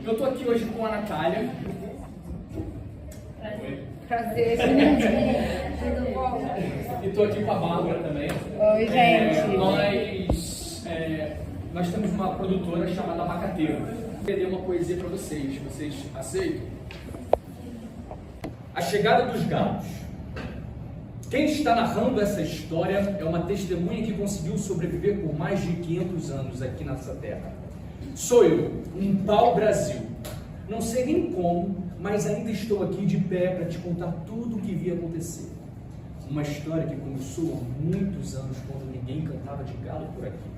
Eu estou aqui hoje com a Natália. Prazer, gente. Tudo bom? E estou aqui com a Bárbara também. Oi, gente. Nós temos uma produtora chamada Abacateiro. Vou ler uma poesia para vocês. Vocês aceitam? A chegada dos galos. Quem está narrando essa história é uma testemunha que conseguiu sobreviver por mais de 500 anos aqui nessa terra. Sou eu, um pau-brasil. Não sei nem como, mas ainda estou aqui de pé para te contar tudo o que vi acontecer. Uma história que começou há muitos anos, quando ninguém cantava de galo por aqui.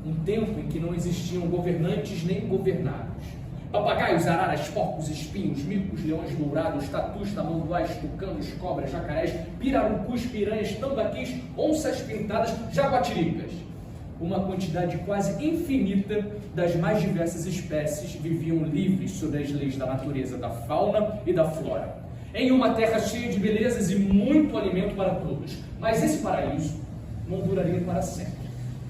Um tempo em que não existiam governantes nem governados. Papagaios, araras, porcos, espinhos, micos, leões dourados, tatus, tamanduás, tucanos, cobras, jacarés, pirarucus, piranhas, tambaquis, onças pintadas, jaguatiricas. Uma quantidade quase infinita das mais diversas espécies viviam livres sob as leis da natureza, da fauna e da flora. Em uma terra cheia de belezas e muito alimento para todos. Mas esse paraíso não duraria para sempre.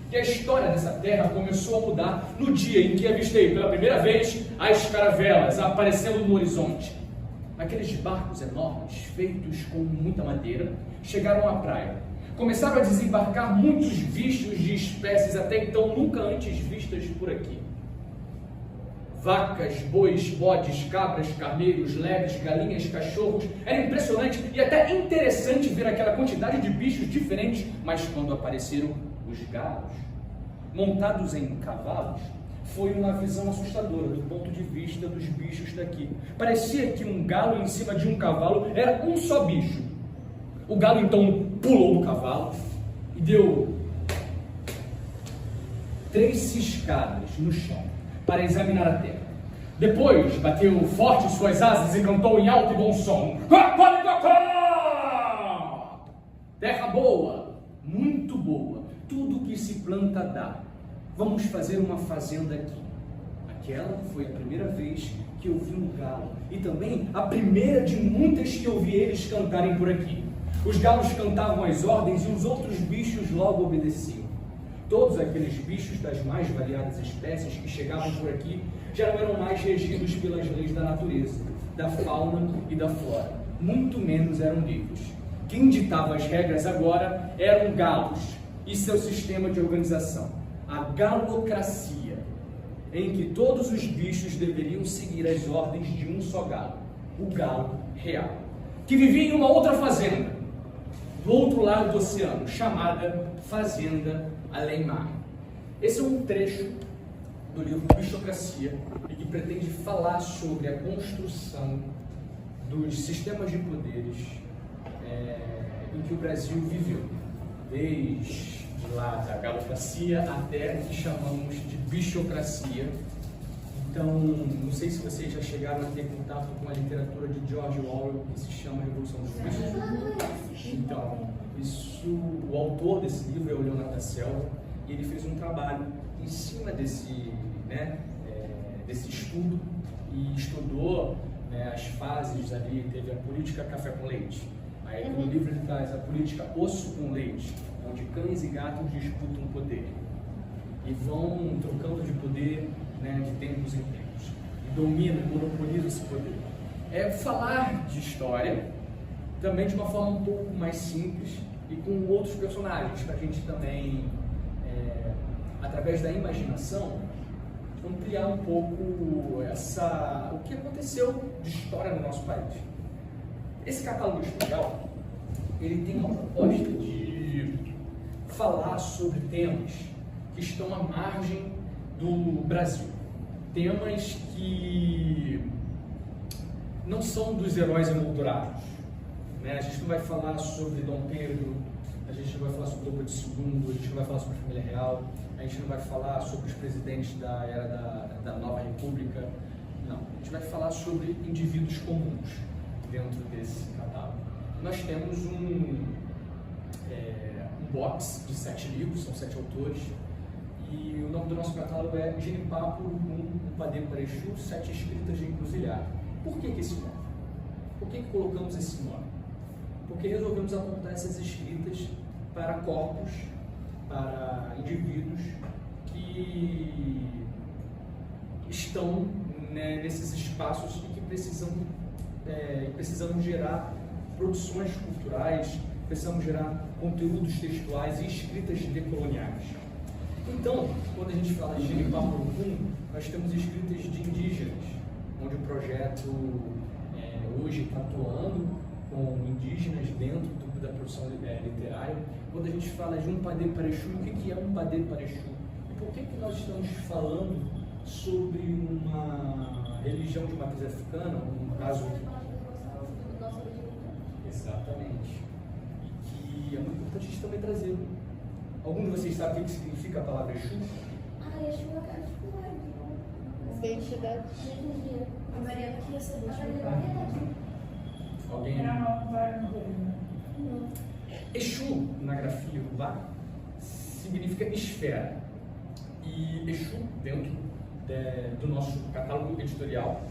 E a história dessa terra começou a mudar no dia em que avistei pela primeira vez as caravelas aparecendo no horizonte. Aqueles barcos enormes, feitos com muita madeira, chegaram à praia. Começaram a desembarcar muitos bichos de espécies até então nunca antes vistas por aqui. Vacas, bois, bodes, cabras, carneiros, lebres, galinhas, cachorros. Era impressionante e até interessante ver aquela quantidade de bichos diferentes, mas quando apareceram os galos, montados em cavalos, foi uma visão assustadora do ponto de vista dos bichos daqui. Parecia que um galo em cima de um cavalo era um só bicho. O galo então pulou do cavalo e deu 3 ciscadas no chão para examinar a terra. Depois bateu forte suas asas e cantou em alto e bom som: terra boa, muito boa, tudo que se planta dá. Vamos fazer uma fazenda aqui. Aquela foi a primeira vez que eu vi um galo e também a primeira de muitas que eu vi eles cantarem por aqui. Os galos cantavam as ordens e os outros bichos logo obedeciam. Todos aqueles bichos das mais variadas espécies que chegavam por aqui já não eram mais regidos pelas leis da natureza, da fauna e da flora. Muito menos eram livres. Quem ditava as regras agora eram galos e seu sistema de organização, a galocracia, em que todos os bichos deveriam seguir as ordens de um só galo, o galo real, que vivia em uma outra fazenda, do outro lado do oceano, chamada Fazenda Além-Mar. Esse é um trecho do livro Bichocracia e que pretende falar sobre a construção dos sistemas de poderes em que o Brasil viveu, desde lá da galocracia até o que chamamos de bichocracia. Então, não sei se vocês já chegaram a ter contato com a literatura de George Orwell, que se chama Revolução dos Bichos. Então, o autor desse livro é o Leonardo da Selva, e ele fez um trabalho em cima desse estudo e estudou as fases ali. Teve a política café com leite. Aí no livro ele traz a política osso com leite, onde cães e gatos disputam o poder e vão trocando de poder, de tempos em tempos, e dominam, monopolizam esse poder. É falar de história também de uma forma um pouco mais simples e com outros personagens, para a gente também, através da imaginação, ampliar um pouco o que aconteceu de história no nosso país. Esse catálogo editorial, ele tem uma proposta de falar sobre temas que estão à margem do Brasil. Temas que não são dos heróis emoldurados. A gente não vai falar sobre Dom Pedro, a gente não vai falar sobre Dom Pedro II, a gente não vai falar sobre a família real, a gente não vai falar sobre os presidentes da era da Nova República. Não, a gente vai falar sobre indivíduos comuns dentro desse catálogo. Nós temos um box de 7 livros, são 7 autores, e o nome do nosso catálogo é Genipapo Upade Parechu, 7 escritas de encruzilhada. Por que esse nome? Por que colocamos esse nome? Porque resolvemos apontar essas escritas para corpos, para indivíduos que estão né, nesses espaços e que precisamos gerar produções culturais, precisamos gerar conteúdos textuais e escritas decoloniais. Então, quando a gente fala de Jenipapo Urucum, nós temos escritas de indígenas, onde o projeto hoje está atuando com indígenas dentro da produção literária. Quando a gente fala de um Padê Parechu, o que é um Padê Parechu? E por que nós estamos falando sobre uma religião de matriz africana, no caso... Exatamente. E que é muito importante a gente também trazer. Algum de vocês sabe o que significa a palavra Exu? Exu é identidade. A Maria queria saber. Alguém? Exu, na grafia Urubá, significa esfera. E Exu, dentro do nosso catálogo editorial,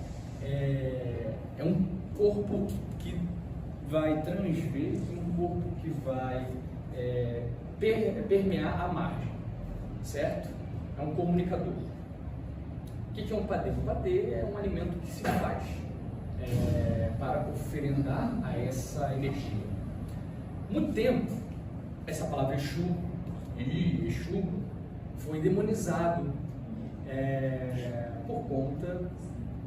é um corpo que vai transver e um corpo que vai permear a margem, certo? É um comunicador. O que é um padê? O padê é um alimento que se faz para oferendar a essa energia. Muito tempo, essa palavra Exu foi demonizado por conta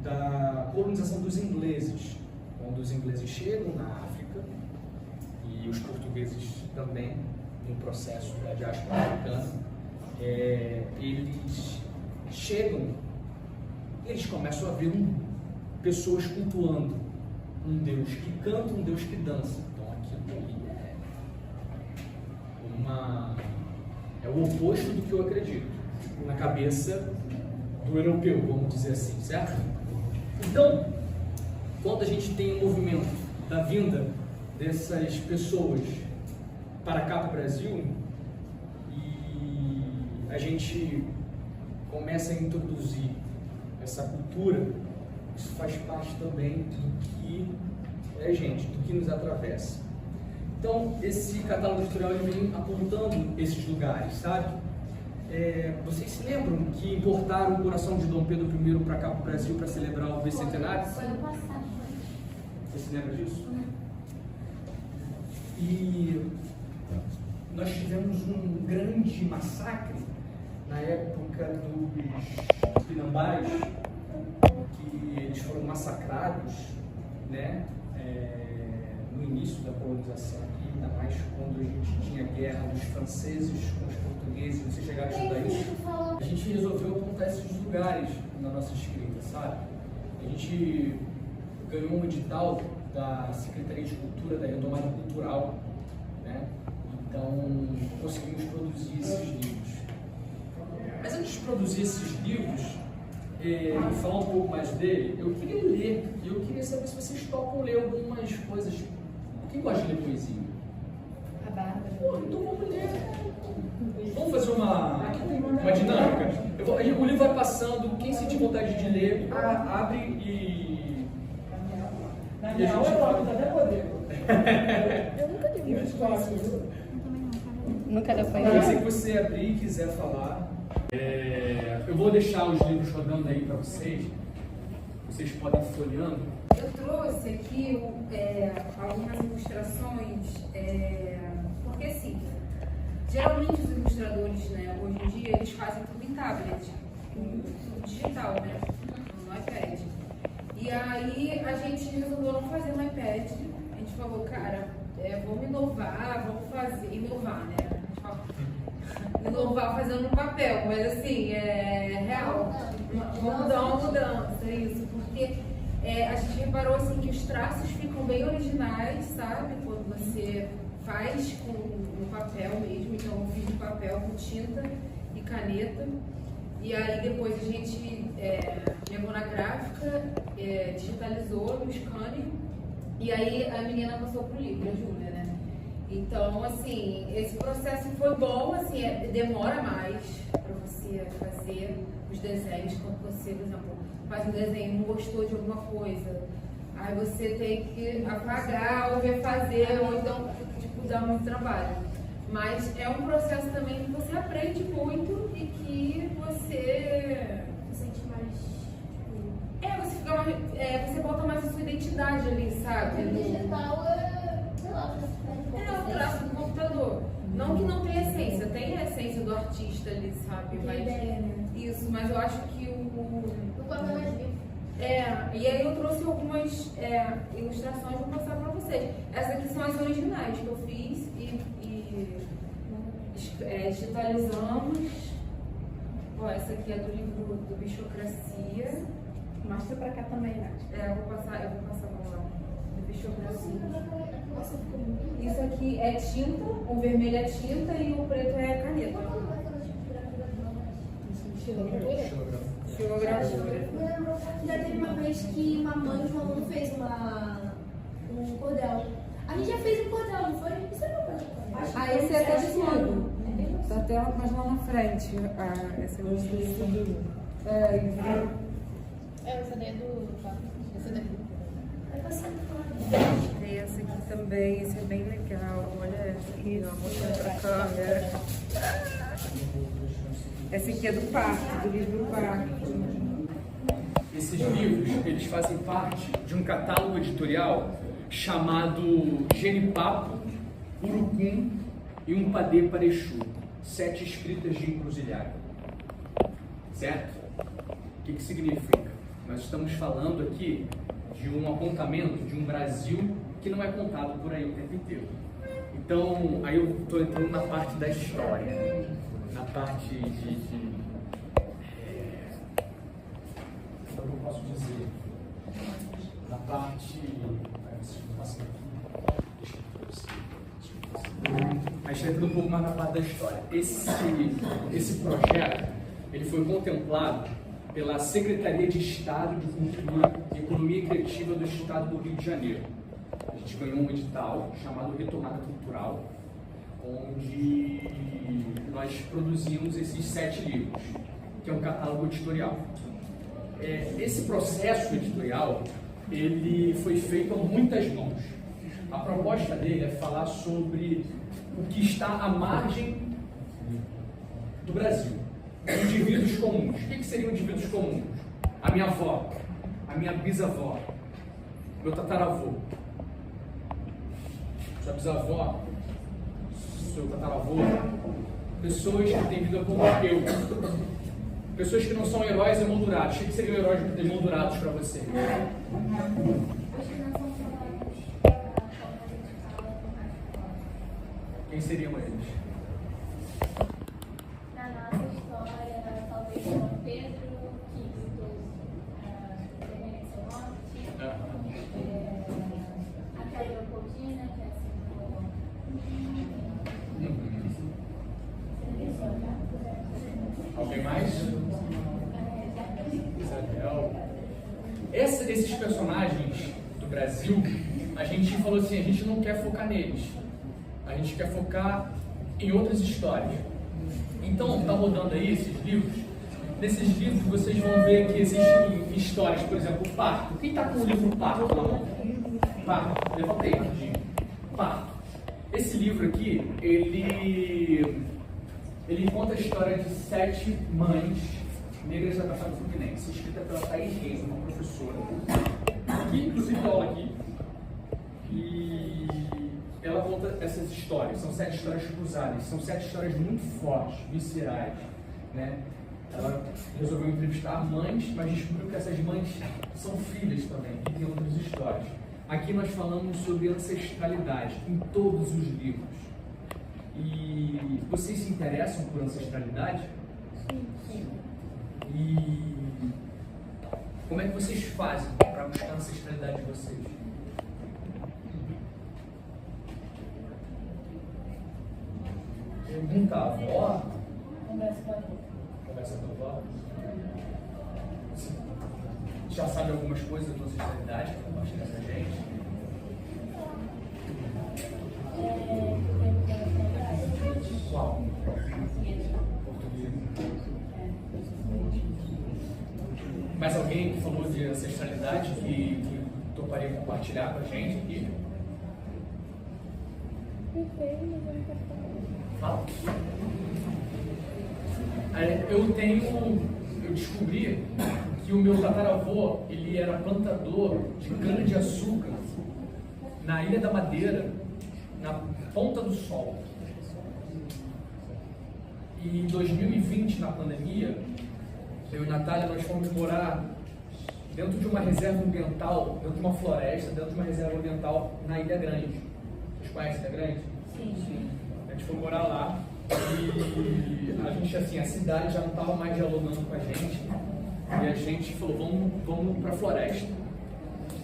da colonização dos ingleses. Quando os ingleses chegam na África, e os portugueses também, no processo da diáspora africana, eles chegam e eles começam a ver pessoas cultuando um Deus que canta, um Deus que dança. Então aquilo ali é o oposto do que eu acredito, na cabeça do europeu, vamos dizer assim, certo? Então, quando a gente tem um movimento da vinda dessas pessoas para cá, para o Brasil, e a gente começa a introduzir essa cultura, isso faz parte também do que do que nos atravessa. Então, esse catálogo editorial ele vem apontando esses lugares, sabe? Vocês se lembram que importaram o coração de Dom Pedro I para cá, para o Brasil, para celebrar o bicentenário? Foi ano passado. Você se lembra disso? E nós tivemos um grande massacre na época dos Pinambás, que eles foram massacrados, né, no início da colonização, ainda mais quando a gente tinha guerra dos franceses com os portugueses. Vocês chegaram a estudar isso? A gente resolveu apontar esses lugares na nossa escrita, sabe? A gente ganhou um edital da Secretaria de Cultura, da Retomada Cultural, né? Então, conseguimos produzir esses livros. Mas antes de produzir esses livros, e falar um pouco mais dele, eu queria ler, e eu queria saber se vocês topam ler algumas coisas. Quem gosta de ler poesia? A Bárbara. Então vamos ler. Vamos fazer uma dinâmica? O livro vai passando, quem sentir vontade de ler, abre e... Na minha aula, eu até poder. Eu nunca li isso. Nunca deu pra Eu sei que você abrir e quiser falar. Eu vou deixar os livros rodando aí para vocês. Vocês podem ir folheando. Eu trouxe aqui algumas ilustrações, porque assim, geralmente os ilustradores, né, hoje em dia, eles fazem tudo em tablet, tudo digital, né, no iPad. E aí a gente resolveu não fazer no iPad. A gente falou, cara, vamos inovar, inovar, né? A gente falou, inovar fazendo no papel, mas assim, é real. Vamos dar uma mudança, isso, porque a gente reparou assim que os traços ficam bem originais, sabe? Quando você faz no papel mesmo, então eu fiz no papel com tinta e caneta. E aí depois a gente levou na gráfica, digitalizou no scanner, e aí a menina passou pro livro, a Júlia, né? Então, assim, esse processo foi bom, assim, demora mais para você fazer os desenhos, quando você, por exemplo, faz um desenho e não gostou de alguma coisa, aí você tem que apagar ou refazer, ou então, tipo, dá muito trabalho. Mas é um processo também que você aprende muito e que você sente mais. você bota mais a sua identidade ali, sabe? O digital sei lá, o traço do computador. Não que não tenha essência, tem a essência do artista ali, sabe? Mas, ideia, né? isso, mas eu acho que O papel é vivo. e aí eu trouxe algumas ilustrações, vou mostrar pra vocês. Essas aqui são as originais que eu fiz e digitalizamos. Ó, essa aqui é do livro do Bichocracia. Mostra pra cá também, Nath. Eu vou passar pra lá. Do Bichocracia. Nossa, ficou muito Isso aqui é tinta, o vermelho é tinta e o preto é caneta. Xilogravura. Já teve uma vez que uma mãe de um aluno fez um cordel. A gente já fez um cordel, não foi? Isso é uma coisa. Esse é até de fundo. Tá até mais lá na frente. Essa é o Essa daí é do. Essa daí. Tem essa aqui também, esse é bem legal. Olha essa aqui, ó, mostrando pra câmera. Essa aqui é do Parto, do livro Parto. Esses livros, eles fazem parte de um catálogo editorial chamado Genipapo, Urucum e um Padê Parexu, 7 escritas de encruzilhada. Certo? O que significa? Nós estamos falando aqui de um apontamento de um Brasil que não é contado por aí o tempo inteiro. Então, aí eu estou entrando na parte da história, na parte como eu posso dizer, na parte... Mas está entrando um pouco mais na parte da história. Esse projeto, ele foi contemplado pela Secretaria de Estado de Cultura e Economia Criativa do Estado do Rio de Janeiro. A gente ganhou um edital chamado Retomada Cultural, onde nós produzimos esses 7 livros, que é um catálogo editorial. Esse processo editorial, ele foi feito a muitas mãos. A proposta dele é falar sobre o que está à margem do Brasil. Indivíduos comuns. O que seriam indivíduos comuns? A minha avó, a minha bisavó, meu tataravô, sua bisavó, seu tataravô, pessoas que têm vida como eu, pessoas que não são heróis emoldurados. O que seriam heróis emoldurados para você? Quem seriam eles? Na nossa história, talvez São Pedro, que lutou a sua morte, a Leopoldina, que é assim. Alguém mais? Isabel. Esses personagens do Brasil, a gente falou assim, a gente não quer focar neles. A gente quer focar em outras histórias. Então, tá rodando aí esses livros. Nesses livros vocês vão ver que existem histórias, por exemplo, o Parto. Quem tá com o livro Parto na mão? Parto. Levantei rapidinho. Parto. Esse livro aqui, ele conta a história de 7 mães negras da Baixada Fluminense, escrita pela Thaís Reis, uma professora, que inclusive dá aula aqui. E ela conta essas histórias. São 7 histórias cruzadas, são 7 histórias muito fortes, viscerais, né? Ela resolveu entrevistar mães, mas descobriu que essas mães são filhas também, e tem outras histórias. Aqui nós falamos sobre ancestralidade em todos os livros. E vocês se interessam por ancestralidade? Sim. E como é que vocês fazem para buscar a ancestralidade de vocês? Pergunta a avó. Conversa com a avó. Conversa com a avó. Já sabe algumas coisas da tua ancestralidade que compartilha com a gente? Qual? Português. Mais alguém que falou de ancestralidade que toparia compartilhar com a gente aqui? Fala. Eu descobri que que o meu tataravô, ele era plantador de cana-de-açúcar na Ilha da Madeira, na Ponta do Sol. E em 2020, na pandemia, eu e Natália, nós fomos morar dentro de uma reserva ambiental, dentro de uma floresta, dentro de uma reserva ambiental na Ilha Grande. Vocês conhecem a Ilha Grande? Sim. A gente foi morar lá e a gente, assim, a cidade já não estava mais dialogando com a gente e a gente falou, vamos para a floresta,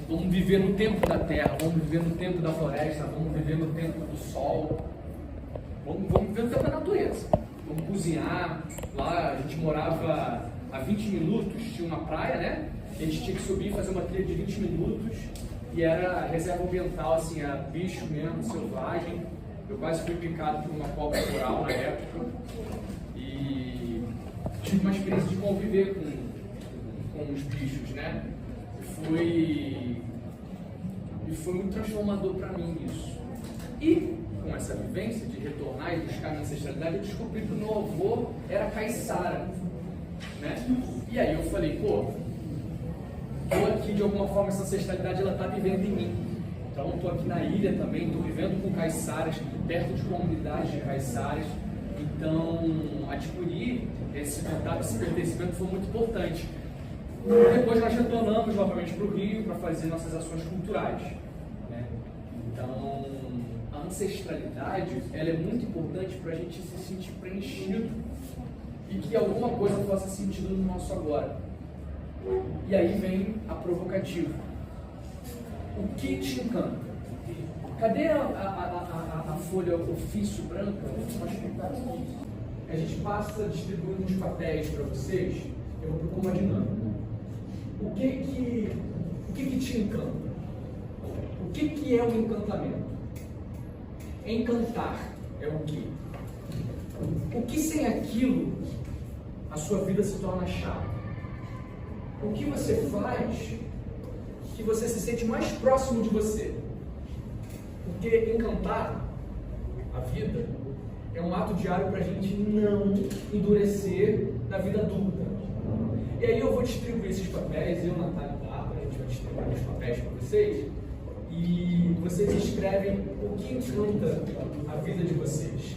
vamos viver no tempo da terra, vamos viver no tempo da floresta, vamos viver no tempo do sol, vamos viver no tempo da natureza, vamos cozinhar. Lá a gente morava a 20 minutos, tinha uma praia, né? A gente tinha que subir e fazer uma trilha de 20 minutos e era reserva ambiental, assim, era bicho mesmo, selvagem. Eu quase fui picado por uma cobra coral na época e tive uma experiência de conviver com os bichos, né? E foi muito transformador para mim isso. E com essa vivência de retornar e buscar minha ancestralidade, eu descobri que o meu avô era caiçara, né? E aí eu falei, pô, estou aqui de alguma forma, essa ancestralidade ela está vivendo em mim. Então estou aqui na ilha também, estou vivendo com caiçaras, perto de comunidades de caiçaras. Então adquirir esse contato, esse pertencimento foi muito importante. Depois nós retornamos novamente para o Rio para fazer nossas ações culturais, né? Então a ancestralidade ela é muito importante para a gente se sentir preenchido e que alguma coisa faça sentido no nosso agora. E aí vem a provocativa. O que te encanta? Cadê a folha ofício branca? A gente passa distribuindo uns papéis para vocês. Eu vou propor uma dinâmica. O que te encanta? O que é o encantamento? Encantar é o quê? O que sem aquilo a sua vida se torna chata? O que você faz que você se sente mais próximo de você? Porque encantar a vida é um ato diário para a gente não endurecer na vida adulta. E aí eu vou distribuir esses papéis, eu, Natália e Bárbara, a gente vai distribuir os papéis para vocês e vocês escrevem o que encanta a vida de vocês,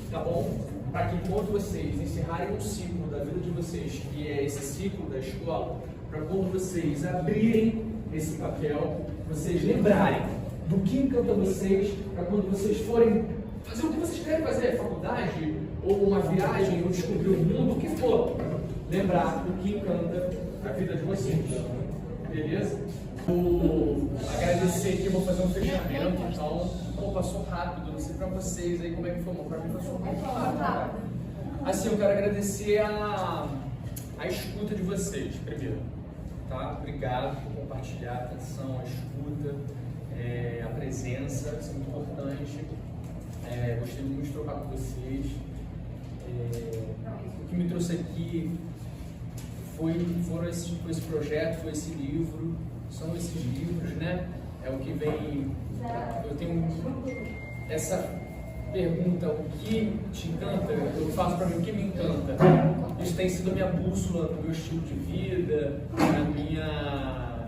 tá bom? Para que quando vocês encerrarem um ciclo da vida de vocês, que é esse ciclo da escola, para quando vocês abrirem esse papel, vocês lembrarem do que encanta vocês, para quando vocês forem fazer o que vocês querem fazer, faculdade, ou uma viagem, ou descobrir o mundo, o que for, lembrar do que encanta a vida de vocês. Beleza? Vou agradecer aqui, vou fazer um fechamento, então, passou rápido, não sei pra vocês aí como é que foi, pra mim passou muito rápido. Assim, eu quero agradecer a escuta de vocês, primeiro, tá? Obrigado por compartilhar a atenção, a escuta, a presença, isso é muito importante. Gostei muito de trocar com vocês. O que me trouxe aqui foi esse projeto, foi esse livro, são esses livros, né? É o que vem. Eu tenho essa pergunta, o que te encanta? Eu faço para mim o que me encanta. Isso tem sido a minha bússola no meu estilo de vida,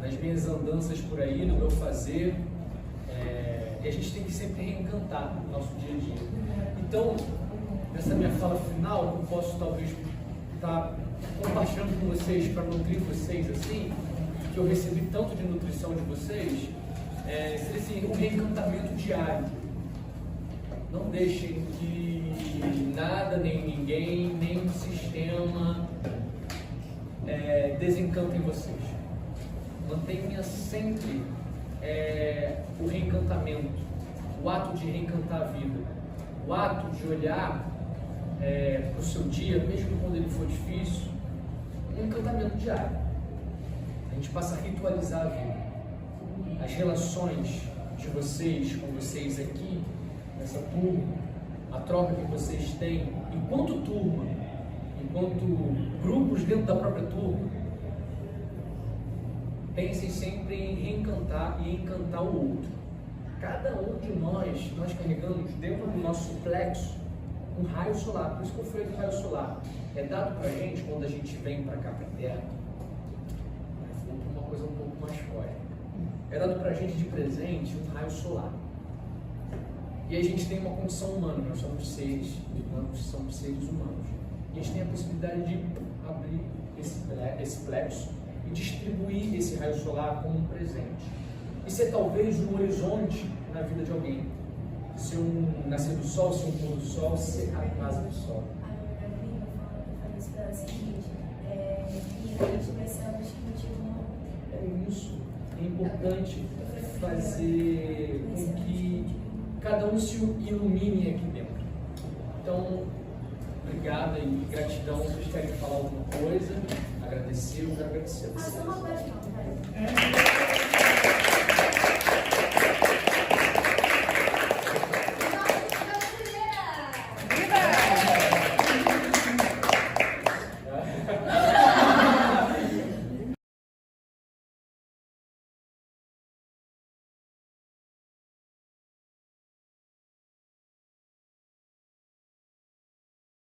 nas minhas andanças por aí, no meu fazer. E a gente tem que sempre reencantar o nosso dia a dia. Então, nessa minha fala final, eu posso talvez estar compartilhando com vocês, para nutrir vocês assim, que eu recebi tanto de nutrição de vocês, seria assim, um reencantamento diário. Não deixem que nada, nem ninguém, nem o sistema desencantem vocês. Mantenha sempre o reencantamento, o ato de reencantar a vida, o ato de olhar para o seu dia, mesmo quando ele for difícil, um encantamento diário. A gente passa a ritualizar a vida. As relações de vocês com vocês aqui, nessa turma, a troca que vocês têm, enquanto turma, enquanto grupos dentro da própria turma, pensem sempre em reencantar e encantar o outro. Cada um de nós carregamos dentro do nosso plexo um raio solar. Por isso que eu falei do raio solar. É dado para a gente quando a gente vem para cá, para a Terra. é dado pra gente de presente um raio solar. E a gente tem uma condição humana, nós somos seres humanos, somos seres humanos. E a gente tem a possibilidade de abrir esse plexo e distribuir esse raio solar como um presente. Isso é talvez um horizonte na vida de alguém. Ser um nascer do sol, ser um pôr do sol, ser a casa do sol. A minha amiga fala isso para ela seguinte, e a gente vai ser algo motivo. É isso. É importante fazer com que cada um se ilumine aqui dentro. Então, obrigada e gratidão. Vocês querem falar alguma coisa? Agradecer, eu quero agradecer a vocês. Só uma coisa, não, vai.